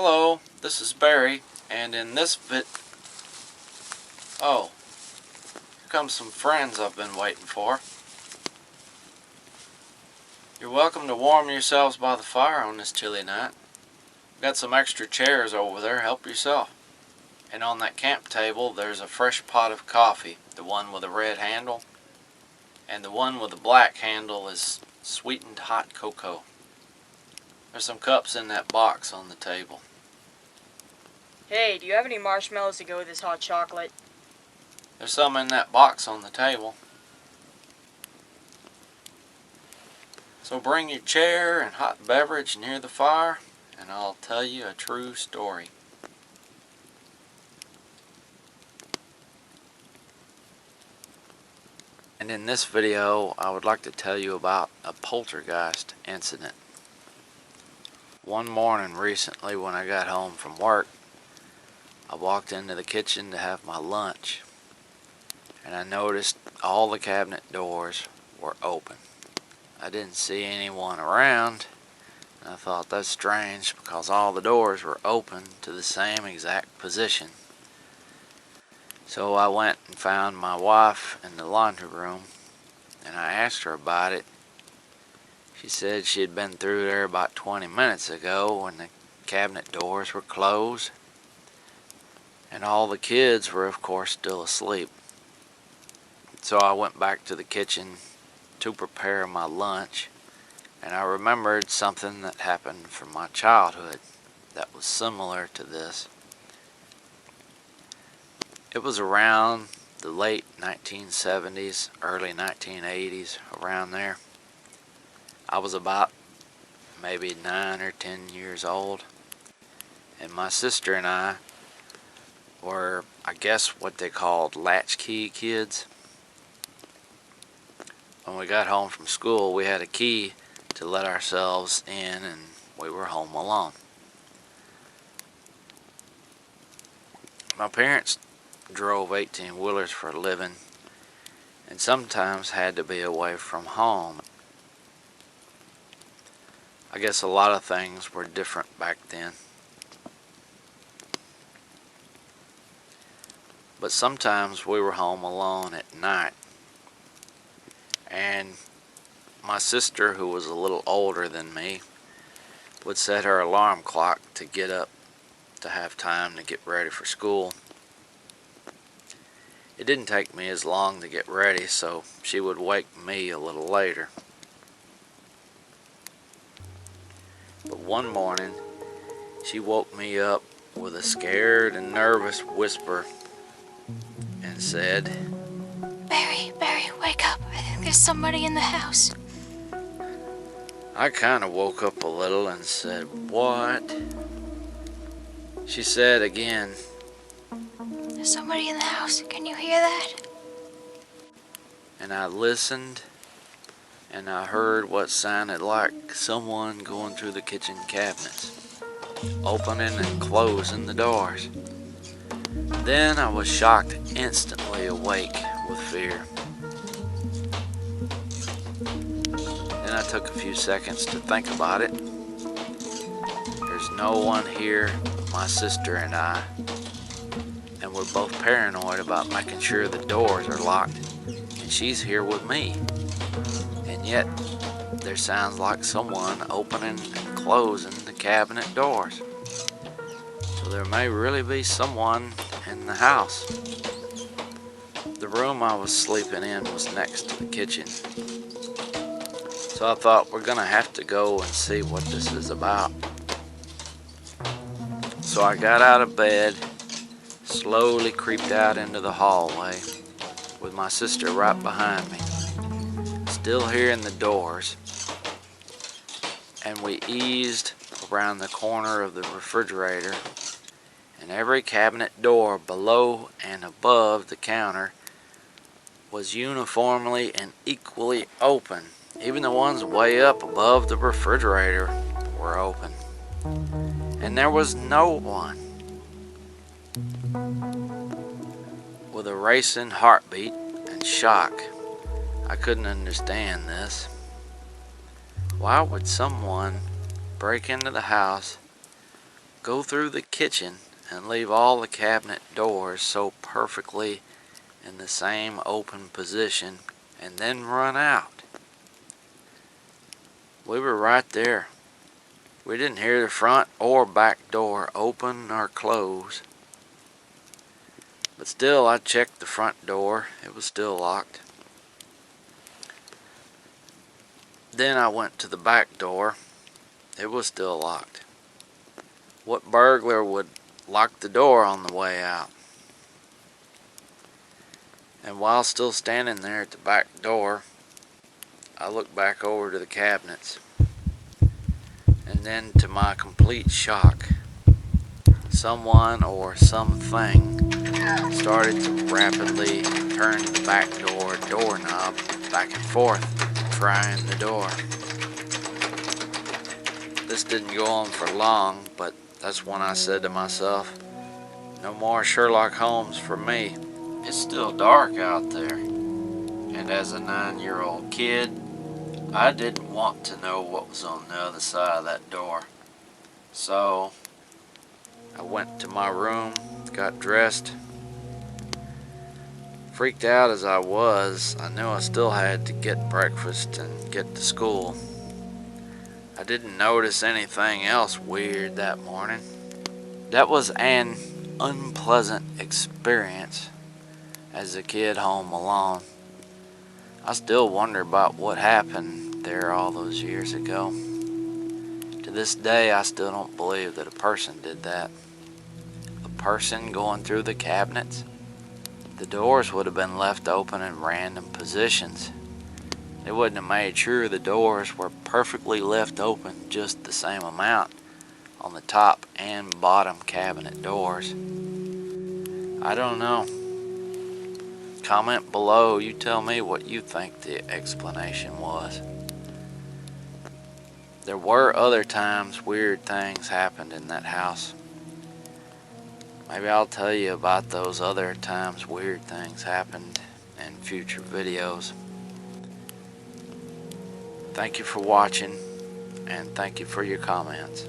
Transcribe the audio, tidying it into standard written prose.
Hello, this is Barry, and in this Oh, here comes some friends I've been waiting for. You're welcome to warm yourselves by the fire on this chilly night. Got some extra chairs over there, help yourself. And on that camp table there's a fresh pot of coffee, the one with a red handle, and the one with a black handle is sweetened hot cocoa. There's some cups in that box on the table. Hey, do you have any marshmallows to go with this hot chocolate? There's some in that box on the table. So bring your chair and hot beverage near the fire, and I'll tell you a true story. And in this video, I would like to tell you about a poltergeist incident. One morning recently when I got home from work, I walked into the kitchen to have my lunch, and I noticed all the cabinet doors were open. I didn't see anyone around, and I thought that's strange because all the doors were open to the same exact position. So I went and found my wife in the laundry room, and I asked her about it. She said she had been through there about 20 minutes ago when the cabinet doors were closed, and all the kids were of course still asleep. So I went back to the kitchen to prepare my lunch, and I remembered something that happened from my childhood that was similar to this. It was around the late 1970s, early 1980s, around there. I was about maybe 9 or 10 years old, and my sister and I were, I guess, what they called latchkey kids. When we got home from school, we had a key to let ourselves in, and we were home alone. My parents drove 18-wheelers for a living, and sometimes had to be away from home. I guess a lot of things were different back then. But sometimes we were home alone at night, and my sister, who was a little older than me, would set her alarm clock to get up to have time to get ready for school. It didn't take me as long to get ready, so she would wake me a little later. But one morning, she woke me up with a scared and nervous whisper and said, Barry, wake up. I think there's somebody in the house. I kind of woke up a little and said, "What?" She said again, There's somebody in the house. Can you hear that? and I listened, and I heard what sounded like someone going through the kitchen cabinets, opening and closing the doors. Then I was shocked, instantly awake with fear. Then I took a few seconds to think about it. There's no one here but my sister and I, and we're both paranoid about making sure the doors are locked, and she's here with me. And yet, there sounds like someone opening and closing the cabinet doors. So there may really be someone in the house. The room I was sleeping in was next to the kitchen. So I thought, we're gonna have to go and see what this is about. So I got out of bed, slowly creeped out into the hallway with my sister right behind me, still hearing the doors, and we eased around the corner of the refrigerator, and every cabinet door below and above the counter was uniformly and equally open. Even the ones way up above the refrigerator were open, and there was no one. With a racing heartbeat and shock, I couldn't understand this. Why would someone break into the house go through the kitchen and leave all the cabinet doors so perfectly in the same open position and then run out. We were right there. We didn't hear the front or back door open or close. But still, I checked the front door. It was still locked. Then I went to the back door. It was still locked. What burglar would lock the door on the way out? And while still standing there at the back door, I looked back over to the cabinets. And then, to my complete shock, someone or something started to rapidly turn the back door doorknob back and forth, trying the door. This didn't go on for long, but that's when I said to myself, no more Sherlock Holmes for me. It's still dark out there, and as a 9-year-old kid, I didn't want to know what was on the other side of that door. So I went to my room, got dressed. Freaked out as I was, I knew I still had to get breakfast and get to school. I didn't notice anything else weird that morning. That was an unpleasant experience as a kid home alone. I still wonder about what happened there all those years ago. To this day, I still don't believe that a person did that. A person going through the cabinets? The doors would have been left open in random positions. They wouldn't have made sure the doors were perfectly left open just the same amount on the top and bottom cabinet doors. I don't know. Comment below, you tell me what you think the explanation was. There were other times weird things happened in that house. Maybe I'll tell you about those other times weird things happened in future videos. Thank you for watching, and thank you for your comments.